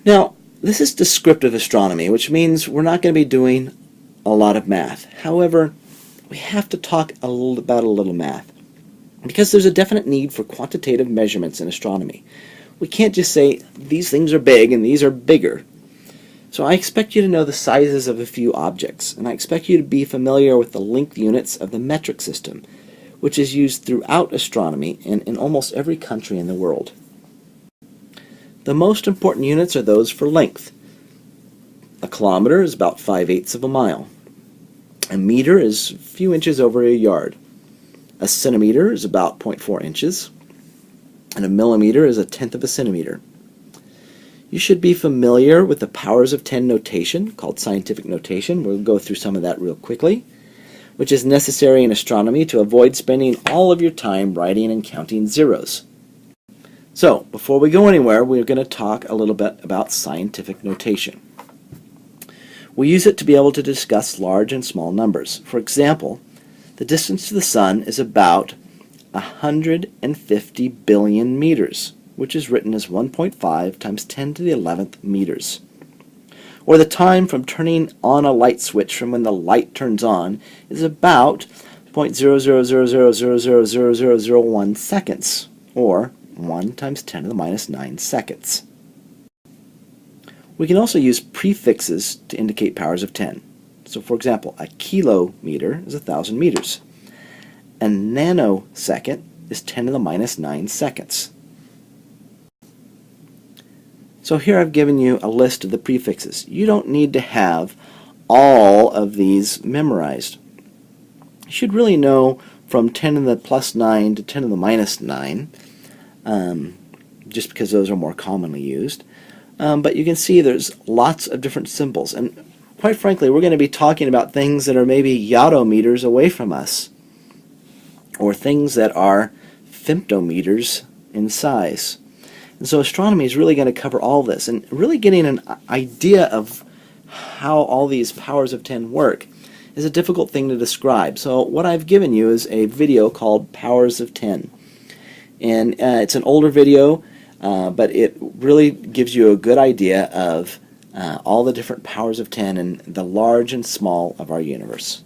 Now, this is descriptive astronomy, which means we're not going to be doing a lot of math. However, we have to talk about a little math, because there's a definite need for quantitative measurements in astronomy. We can't just say these things are big and these are bigger. So I expect you to know the sizes of a few objects, and I expect you to be familiar with the length units of the metric system, which is used throughout astronomy and in almost every country in the world. The most important units are those for length. A kilometer is about 5/8 of a mile. A meter is a few inches over a yard. A centimeter is about 0.4 inches. And a millimeter is 1/10 of a centimeter. You should be familiar with the powers of 10 notation, called scientific notation. We'll go through some of that real quickly, which is necessary in astronomy to avoid spending all of your time writing and counting zeros. So, before we go anywhere, we're going to talk a little bit about scientific notation. We use it to be able to discuss large and small numbers. For example, the distance to the Sun is about 150 billion meters, which is written as 1.5 times 10 to the 11th meters. Or the time from turning on a light switch from when the light turns on is about 0.0000000001 seconds, or 1 times 10 to the minus 9 seconds. We can also use prefixes to indicate powers of 10. So for example, a kilometer is 1,000 meters. A nanosecond is 10 to the minus 9 seconds. So here I've given you a list of the prefixes. You don't need to have all of these memorized. You should really know from 10 to the plus 9 to 10 to the minus 9, just because those are more commonly used. But you can see there's lots of different symbols. And quite frankly, we're going to be talking about things that are maybe yotometers away from us, or things that are femtometers in size. And so astronomy is really going to cover all this, and really getting an idea of how all these powers of 10 work is a difficult thing to describe. So what I've given you is a video called Powers of 10. And it's an older video, but it really gives you a good idea of all the different powers of 10 and the large and small of our universe.